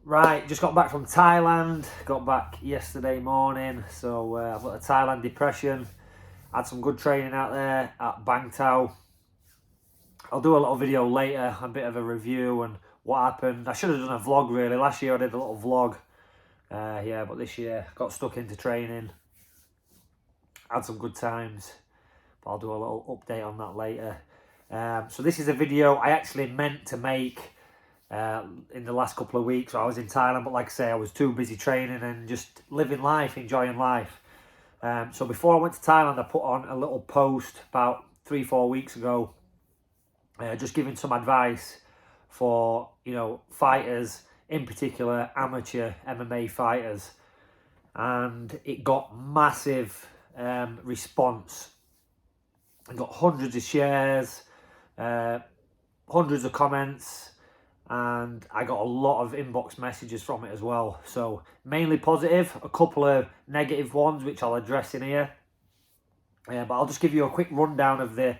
Right, just got back from Thailand. Got back yesterday morning, so I've got a Thailand depression. Had some good training out there at Bang Tao. I'll do a little video later, a bit of a review and what happened. I should have done a vlog really. Last year I did a little vlog, yeah, but this year got stuck into training. Had some good times, but I'll do a little update on that later. So this is a video I actually meant to make in the last couple of weeks. I was in Thailand, but like I say, I was too busy training and just living life, enjoying life. So before I went to Thailand, I put on a little post about 3-4 weeks ago, just giving some advice for, you know, fighters, in particular amateur MMA fighters, and it got massive response. I got hundreds of shares, hundreds of comments, and I got a lot of inbox messages from it as well. So mainly positive, a couple of negative ones which I'll address in here. But I'll just give you a quick rundown of the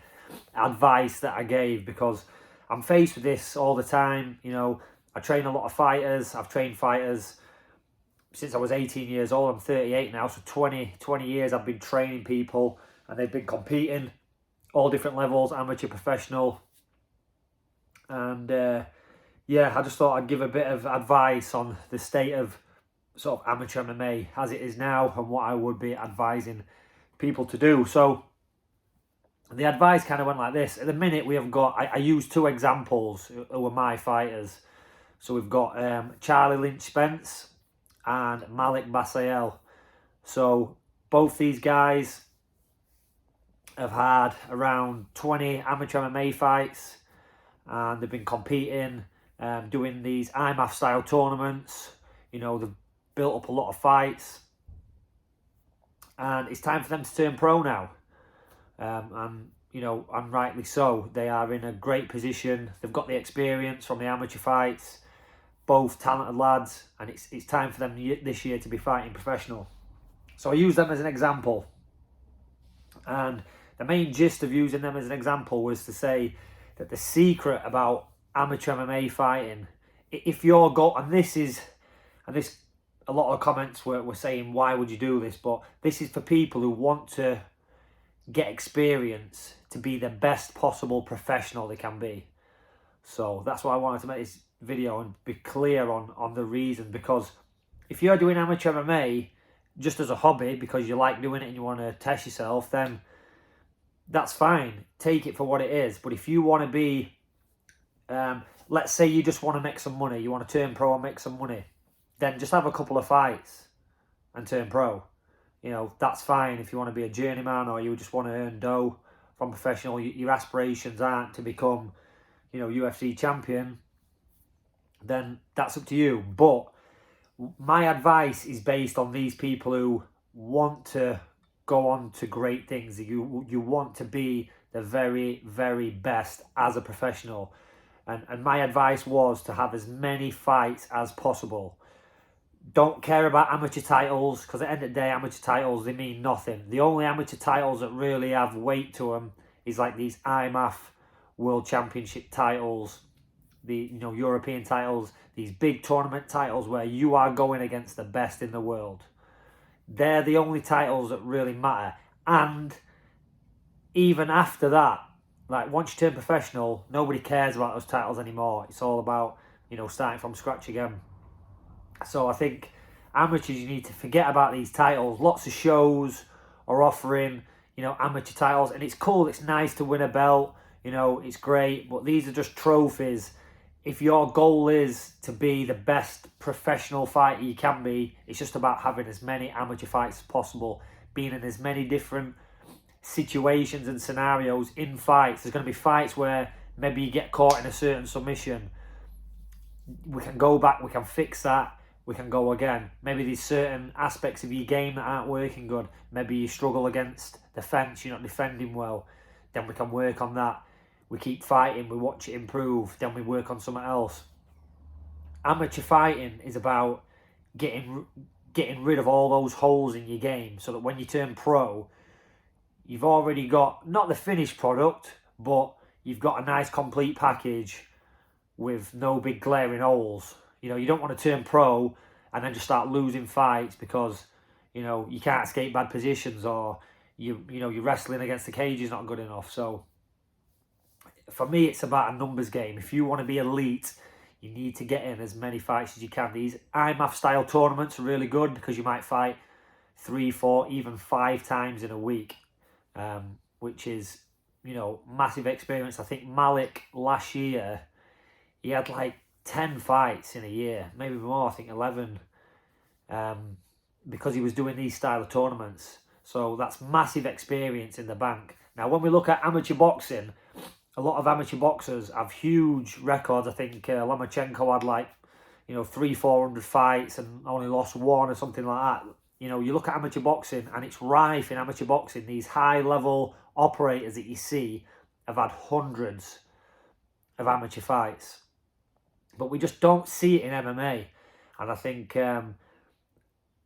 advice that I gave, because I'm faced with this all the time. You know, I train a lot of fighters. I've trained fighters since I was 18 years old. I'm 38 now, so 20 years I've been training people, and they've been competing all different levels, amateur, professional. And yeah, I just thought I'd give a bit of advice on the state of sort of amateur MMA as it is now and what I would be advising people to do. So the advice kind of went like this. At the minute, we have got, I use two examples who are my fighters. So we've got Charlie Lynch Spence and Malik Basael. So both these guys have had around 20 amateur MMA fights, and they've been competing, doing these IMAF style tournaments. You know, they've built up a lot of fights, and it's time for them to turn pro now. And you know, and rightly so. They are in a great position. They've got the experience from the amateur fights, both talented lads, and it's time for them this year to be fighting professional. So I use them as an example, and the main gist of using them as an example was to say that the secret about amateur MMA fighting, if your goal, and this a lot of comments were saying, why would you do this? But this is for people who want to get experience to be the best possible professional they can be. So that's why I wanted to make this video and be clear on the reason. Because if you're doing amateur MMA just as a hobby because you like doing it and you want to test yourself, then that's fine. Take it for what it is. But if you want to be, let's say you just want to make some money, you want to turn pro and make some money, then just have a couple of fights and turn pro. You know, that's fine if you want to be a journeyman or you just want to earn dough from professional. Your aspirations aren't to become, you know, UFC champion, then that's up to you. But my advice is based on these people who want to go on to great things. You want to be the very, very best as a professional. And my advice was to have as many fights as possible. Don't care about amateur titles, because at the end of the day, amateur titles, they mean nothing. The only amateur titles that really have weight to them is like these IMAF World Championship titles, the, you know, European titles, these big tournament titles where you are going against the best in the world. They're the only titles that really matter. And even after that, like once you turn professional, nobody cares about those titles anymore. It's all about, you know, starting from scratch again. So I think amateurs, you need to forget about these titles. Lots of shows are offering, you know, amateur titles, and it's cool. It's nice to win a belt. You know, it's great, but these are just trophies. If your goal is to be the best professional fighter you can be, it's just about having as many amateur fights as possible, being in as many different situations and scenarios in fights. There's going to be fights where maybe you get caught in a certain submission. We can go back, we can fix that, we can go again. Maybe there's certain aspects of your game that aren't working good. Maybe you struggle against the fence, you're not defending well. Then we can work on that. We keep fighting, we watch it improve, then we work on something else. Amateur fighting is about getting rid of all those holes in your game, so that when you turn pro, you've already got, not the finished product, but you've got a nice complete package with no big glaring holes. You know, you don't want to turn pro and then just start losing fights because, you know, you can't escape bad positions, or you're wrestling against the cage is not good enough. So for me, it's about a numbers game. If you want to be elite, you need to get in as many fights as you can. These IMAF style tournaments are really good because you might fight 3, 4, even 5 times in a week, which is, you know, massive experience. I think Malik last year, he had like 10 fights in a year, maybe more, I think 11, because he was doing these style of tournaments. So that's massive experience in the bank. Now, when we look at amateur boxing, a lot of amateur boxers have huge records. I think Lomachenko had like, you know, 300-400 fights and only lost 1 or something like that. You know, you look at amateur boxing and it's rife in amateur boxing. These high-level operators that you see have had hundreds of amateur fights. But we just don't see it in MMA. And I think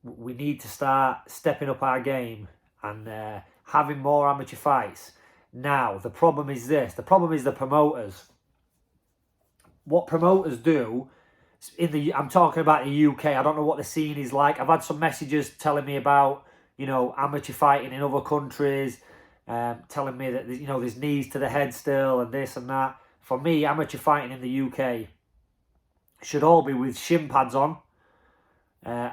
we need to start stepping up our game and having more amateur fights. Now, the problem is this. The problem is the promoters. What promoters do, I'm talking about the UK. I don't know what the scene is like. I've had some messages telling me about, you know, amateur fighting in other countries, telling me that, you know, there's knees to the head still and this and that. For me, amateur fighting in the UK should all be with shin pads on,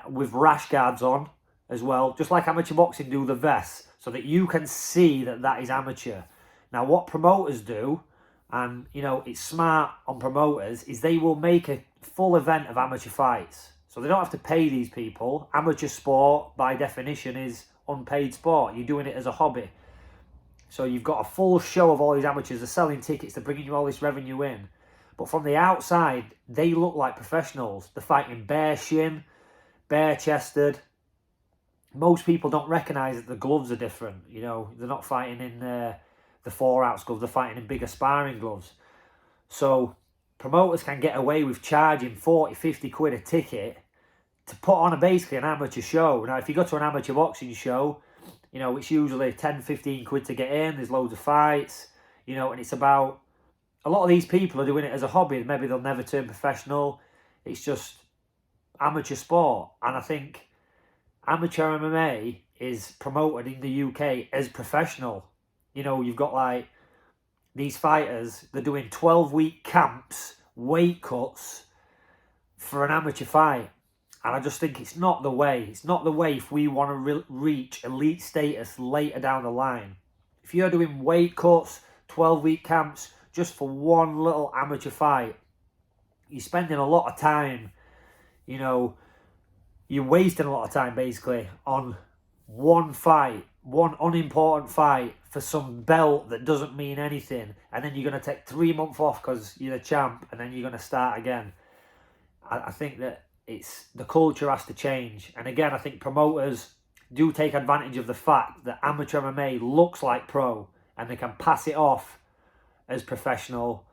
with rash guards on as well, just like amateur boxing do the vests, so that you can see that that is amateur. Now, what promoters do, and, you know, it's smart on promoters, is they will make a full event of amateur fights. So they don't have to pay these people. Amateur sport, by definition, is unpaid sport. You're doing it as a hobby. So you've got a full show of all these amateurs. They're selling tickets. They're bringing you all this revenue in. But from the outside, they look like professionals. They're fighting bare shin, bare chested. Most people don't recognise that the gloves are different. You know, they're not fighting in the 4-ounce gloves. They're fighting in bigger sparring gloves. So promoters can get away with charging 40, 50 quid a ticket to put on basically an amateur show. Now, if you go to an amateur boxing show, you know, it's usually 10, 15 quid to get in. There's loads of fights, you know, and it's about, a lot of these people are doing it as a hobby. Maybe they'll never turn professional. It's just amateur sport. And I think amateur MMA is promoted in the UK as professional. You know, you've got like these fighters, they're doing 12-week camps, weight cuts for an amateur fight. And I just think it's not the way. It's not the way if we want to reach elite status later down the line. If you're doing weight cuts, 12-week camps, just for one little amateur fight, you're spending a lot of time, you know, you're wasting a lot of time basically on one fight, one unimportant fight for some belt that doesn't mean anything. And then you're going to take 3 months off because you're the champ, and then you're going to start again. I think that it's, the culture has to change. And again, I think promoters do take advantage of the fact that amateur MMA looks like pro, and they can pass it off as professional,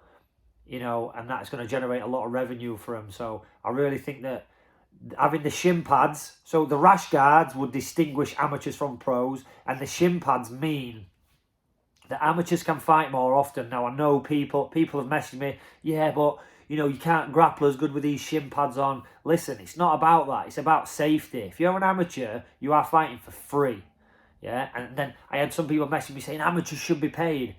you know, and that's going to generate a lot of revenue for them. So I really think that having the shin pads, so the rash guards would distinguish amateurs from pros, and the shin pads mean that amateurs can fight more often. Now, I know people have messaged me, yeah, but, you know, you can't grapple as good with these shin pads on. Listen, it's not about that. It's about safety. If you're an amateur, you are fighting for free. Yeah, and then I had some people message me saying amateurs should be paid.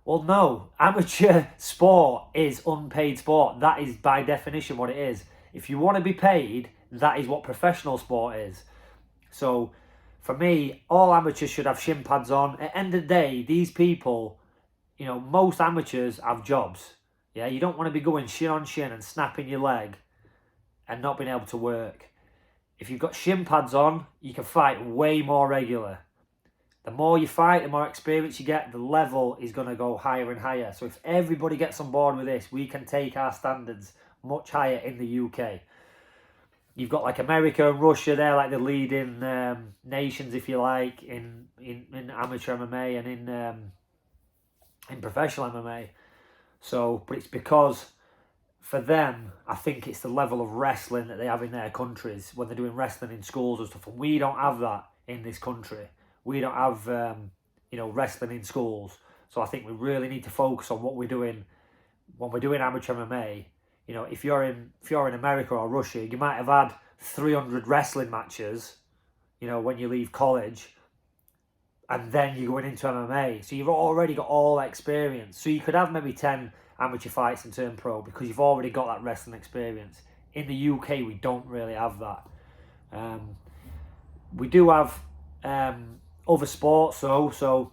Well, no, amateur sport is unpaid sport. That is by definition what it is. If you want to be paid, that is what professional sport is. So for me, all amateurs should have shin pads on. At the end of the day, these people, you know, most amateurs have jobs. Yeah, you don't want to be going shin on shin and snapping your leg and not being able to work. If you've got shin pads on, you can fight way more regular. The more you fight, the more experience you get, the level is going to go higher and higher. So if everybody gets on board with this, we can take our standards much higher in the UK. You've got like America and Russia, they're like the leading nations, if you like, in amateur MMA and in professional MMA. So, but it's because for them, I think it's the level of wrestling that they have in their countries when they're doing wrestling in schools and stuff. And we don't have that in this country. We don't have, you know, wrestling in schools. So I think we really need to focus on what we're doing when we're doing amateur MMA. You know, if you're in America or Russia, you might have had 300 wrestling matches, you know, when you leave college, and then you're going into MMA. So you've already got all that experience. So you could have maybe 10 amateur fights and turn pro because you've already got that wrestling experience. In the UK, we don't really have that. We do have other sports though. So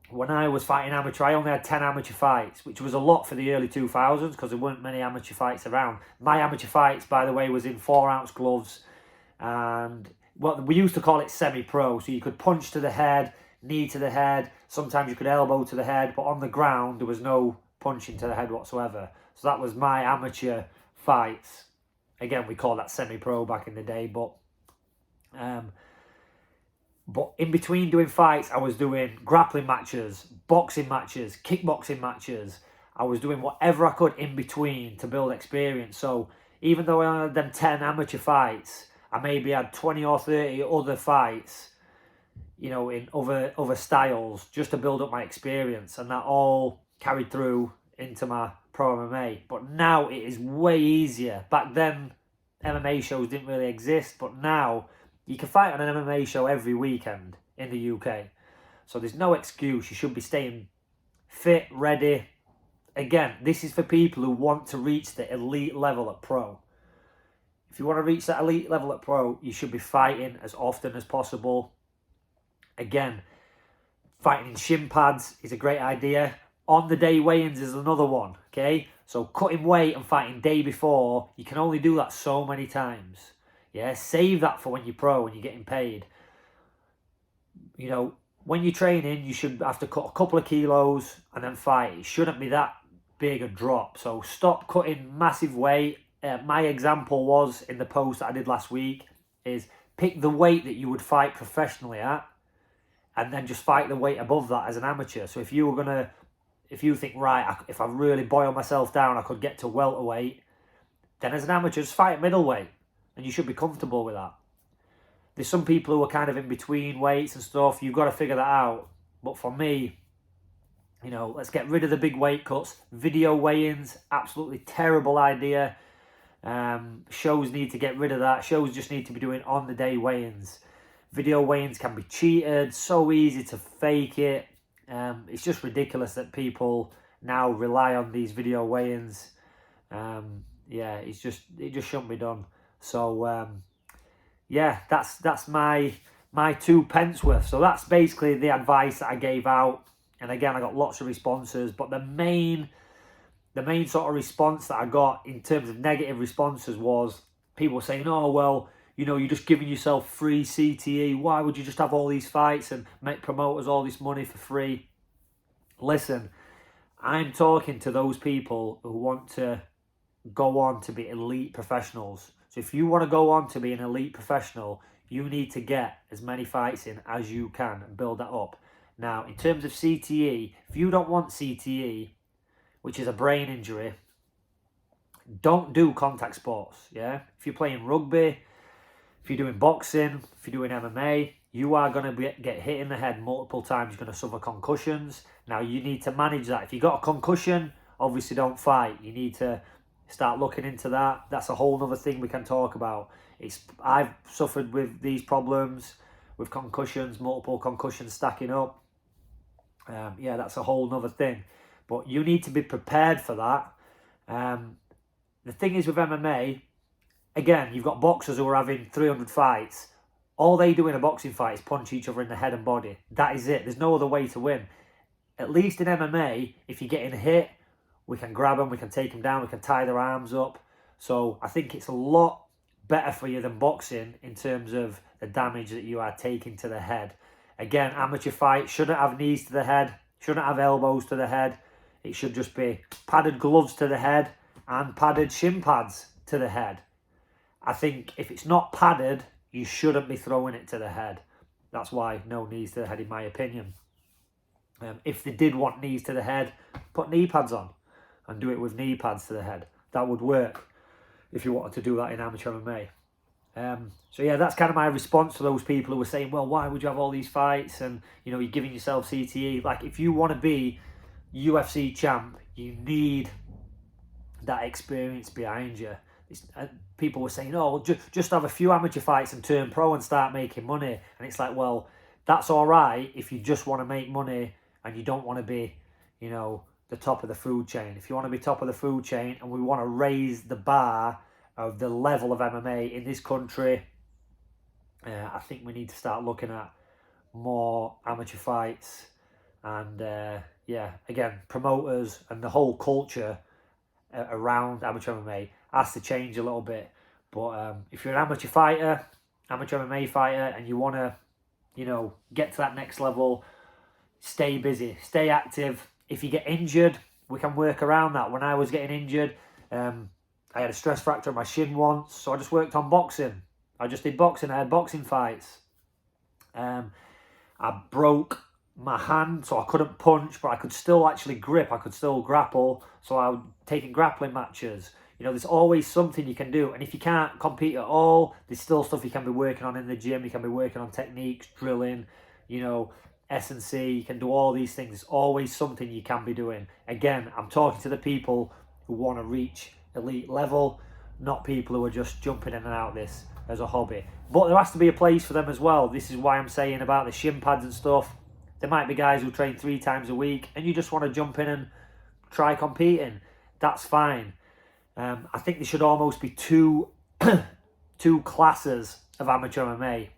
when I was fighting amateur, I only had 10 amateur fights, which was a lot for the early 2000s because there weren't many amateur fights around. My amateur fights, by the way, was in 4-ounce gloves, and well, we used to call it semi-pro. So you could punch to the head, knee to the head, sometimes you could elbow to the head, but on the ground there was no punching to the head whatsoever. So that was my amateur fights. Again, we called that semi-pro back in the day, but in between doing fights, I was doing grappling matches, boxing matches, kickboxing matches. I was doing whatever I could in between to build experience. So even though I had them 10 amateur fights, I maybe had 20 or 30 other fights, you know, in other styles, just to build up my experience. And that all carried through into my pro MMA. But now it is way easier. Back then, MMA shows didn't really exist, but now you can fight on an MMA show every weekend in the UK. So there's no excuse. You should be staying fit, ready. Again, this is for people who want to reach the elite level at pro. If you want to reach that elite level at pro, you should be fighting as often as possible. Again, fighting in shin pads is a great idea. On the day weigh-ins is another one, okay? So cutting weight and fighting day before, you can only do that so many times. Yeah, save that for when you're pro and you're getting paid. You know, when you're training, you should have to cut a couple of kilos and then fight. It shouldn't be that big a drop. So stop cutting massive weight. My example was in the post that I did last week is pick the weight that you would fight professionally at and then just fight the weight above that as an amateur. So if you think, right, if I really boil myself down, I could get to welterweight, then as an amateur, just fight middleweight. And you should be comfortable with that. There's some people who are kind of in between weights and stuff. You've got to figure that out. But for me, you know, let's get rid of the big weight cuts. Video weigh-ins, absolutely terrible idea. Shows need to get rid of that. Shows just need to be doing on-the-day weigh-ins. Video weigh-ins can be cheated. So easy to fake it. It's just ridiculous that people now rely on these video weigh-ins. Yeah, it just shouldn't be done. So yeah, that's my 2 pence worth. So that's basically the advice that I gave out. And again, I got lots of responses, but the main sort of response that I got in terms of negative responses was people saying, oh, well, you know, you're just giving yourself free CTE. Why would you just have all these fights and make promoters all this money for free? Listen, I'm talking to those people who want to go on to be elite professionals. So if you want to go on to be an elite professional, you need to get as many fights in as you can and build that up. Now, in terms of CTE, if you don't want CTE, which is a brain injury, don't do contact sports, yeah? If you're playing rugby, if you're doing boxing, if you're doing MMA, you are going to get hit in the head multiple times. You're going to suffer concussions. Now, you need to manage that. If you got a concussion, obviously don't fight. You need to start looking into that. That's a whole other thing we can talk about. I've suffered with these problems, with concussions, multiple concussions stacking up. Yeah, that's a whole other thing. But you need to be prepared for that. The thing is with MMA, again, you've got boxers who are having 300 fights. All they do in a boxing fight is punch each other in the head and body. That is it. There's no other way to win. At least in MMA, if you're getting hit, we can grab them, we can take them down, we can tie their arms up. So I think it's a lot better for you than boxing in terms of the damage that you are taking to the head. Again, amateur fight shouldn't have knees to the head, shouldn't have elbows to the head. It should just be padded gloves to the head and padded shin pads to the head. I think if it's not padded, you shouldn't be throwing it to the head. That's why no knees to the head, in my opinion. If they did want knees to the head, put knee pads on and do it with knee pads to the head. That would work if you wanted to do that in amateur MMA. So yeah, that's kind of my response to those people who were saying, well, why would you have all these fights and, you know, you're giving yourself CTE. Like, if you want to be UFC champ, you need that experience behind you. People were saying, oh, well, just have a few amateur fights and turn pro and start making money. And it's like, well, that's all right if you just want to make money and you don't want to be, you know, the top of the food chain. If you want to be top of the food chain and we want to raise the bar of the level of MMA in this country, I think we need to start looking at more amateur fights. And yeah, again, promoters and the whole culture around amateur MMA has to change a little bit. But if you're an amateur fighter, amateur MMA fighter, and you want to, you know, get to that next level, stay busy, stay active. If you get injured, we can work around that. When I was getting injured, I had a stress fracture on my shin once, so I just worked on boxing. I just did boxing. I had boxing fights. I broke my hand, so I couldn't punch, but I could still actually grip. I could still grapple, so I would take in grappling matches. You know, there's always something you can do. And if you can't compete at all, there's still stuff you can be working on in the gym. You can be working on techniques, drilling, you know, S&C. You can do all these things. There's always something you can be doing. Again, I'm talking to the people who want to reach elite level, not people who are just jumping in and out of this as a hobby. But there has to be a place for them as well. This is why I'm saying about the shin pads and stuff. There might be guys who train 3 times a week and you just want to jump in and try competing. That's fine. I think there should almost be two classes of amateur MMA.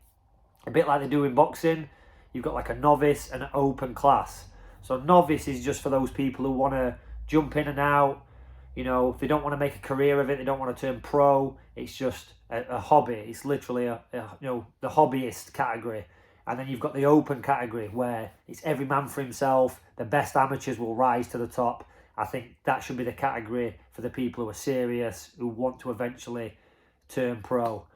A bit like they do in boxing. You've got like a novice and an open class. So novice is just for those people who want to jump in and out. You know, if they don't want to make a career of it, they don't want to turn pro. It's just a hobby. It's literally you know, the hobbyist category. And then you've got the open category where it's every man for himself. The best amateurs will rise to the top. I think that should be the category for the people who are serious, who want to eventually turn pro.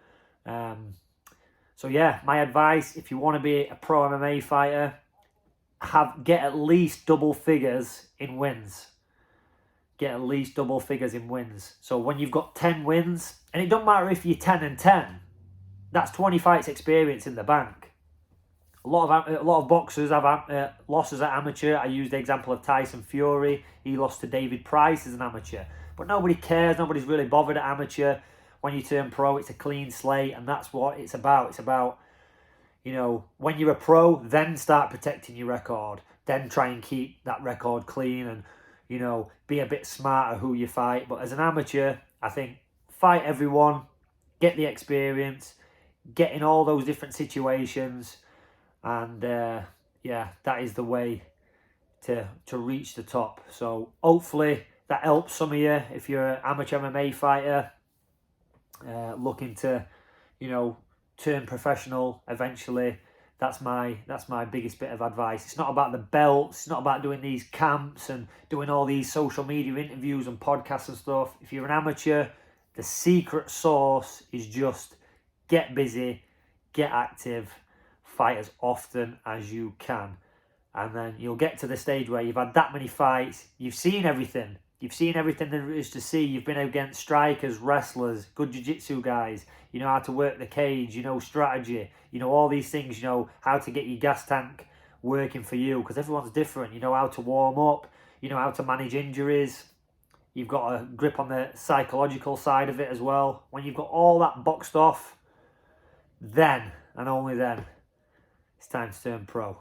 So yeah, my advice, if you want to be a pro MMA fighter, get at least double figures in wins. Get at least double figures in wins. So when you've got 10 wins, and it don't matter if you're 10-10, that's 20 fights experience in the bank. A lot of boxers have losses at amateur. I used the example of Tyson Fury. He lost to David Price as an amateur. But nobody cares. Nobody's really bothered at amateur. When you turn pro, it's a clean slate, and that's what it's about. It's about, you know, when you're a pro, then start protecting your record. Then try and keep that record clean and, you know, be a bit smarter who you fight. But as an amateur, I think fight everyone, get the experience, get in all those different situations. And yeah, that is the way to reach the top. So hopefully that helps some of you if you're an amateur MMA fighter looking to, you know, turn professional eventually. That's my biggest bit of advice. It's not about the belts. It's not about doing these camps and doing all these social media interviews and podcasts and stuff. If you're an amateur, the secret sauce is just get busy, get active, fight as often as you can, and then you'll get to the stage where you've had that many fights, you've seen everything there is to see. You've been against strikers, wrestlers, good jiu-jitsu guys, you know how to work the cage, you know strategy, you know all these things, you know how to get your gas tank working for you, because everyone's different. You know how to warm up, you know how to manage injuries, you've got a grip on the psychological side of it as well. When you've got all that boxed off, then and only then it's time to turn pro.